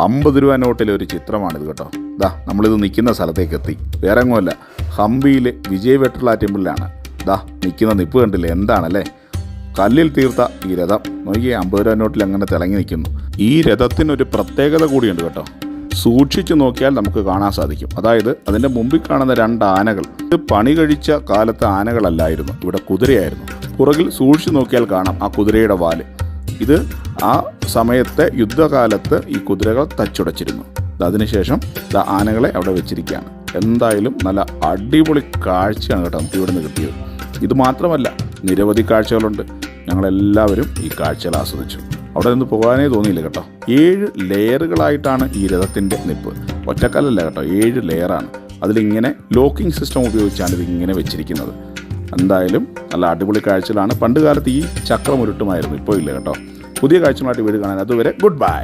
50 രൂപ നോട്ടിലെ ഒരു ചിത്രമാണിത് കേട്ടോ. നമ്മളിത് നിൽക്കുന്ന സ്ഥലത്തേക്ക് എത്തി. വേറെ എങ്ങുമല്ല, ഹംപിയിലെ വിജയ് വെട്ടർല ടെമ്പിളിലാണ്. നിൽക്കുന്ന നിപ്പ് കണ്ടില്ലേ, എന്താണല്ലേ. കല്ലിൽ തീർത്ത ഈ രഥം നോക്കിയേ, 50 രൂപ നോട്ടിൽ അങ്ങനെ തിളങ്ങി നിൽക്കുന്നു. ഈ രഥത്തിനൊരു പ്രത്യേകത കൂടിയുണ്ട് കേട്ടോ. സൂക്ഷിച്ചു നോക്കിയാൽ നമുക്ക് കാണാൻ സാധിക്കും. അതായത് അതിൻ്റെ മുമ്പിൽ കാണുന്ന 2 ആനകൾ, ഇത് പണി കഴിച്ച കാലത്തെ ആനകളല്ലായിരുന്നു, ഇവിടെ കുതിരയായിരുന്നു. പുറകിൽ സൂക്ഷിച്ചു നോക്കിയാൽ കാണാം ആ കുതിരയുടെ വാല്. ഇത് ആ സമയത്തെ യുദ്ധകാലത്ത് ഈ കുതിരകൾ തച്ചുടച്ചിരുന്നു. അതിനുശേഷം ആനകളെ അവിടെ വെച്ചിരിക്കുകയാണ്. എന്തായാലും നല്ല അടിപൊളി കാഴ്ചയാണ് കേട്ടോ നമുക്ക് ഇവിടെ നിന്ന് കിട്ടിയത്. ഇത് മാത്രമല്ല, നിരവധി കാഴ്ചകളുണ്ട്. ഞങ്ങളെല്ലാവരും ഈ കാഴ്ചകൾ ആസ്വദിച്ചു. അവിടെ നിന്ന് പോകാനേ തോന്നിയില്ല കേട്ടോ. 7 ലെയറുകളായിട്ടാണ് ഈ രഥത്തിൻ്റെ നിപ്പ്. ഒറ്റക്കല്ലല്ല കേട്ടോ, 7 ലെയറാണ്. അതിലിങ്ങനെ ലോക്കിംഗ് സിസ്റ്റം ഉപയോഗിച്ചാണ് ഇതിങ്ങനെ വെച്ചിരിക്കുന്നത്. എന്തായാലും നല്ല അടിപൊളി കാഴ്ചകളാണ്. പണ്ട് കാലത്ത് ഈ ചക്രം ഉരുട്ടുമായിരുന്നു, ഇപ്പോൾ ഇല്ല കേട്ടോ. പുതിയ കാഴ്ചകളായിട്ട് വീട് കാണാൻ അതുവരെ ഗുഡ് ബൈ.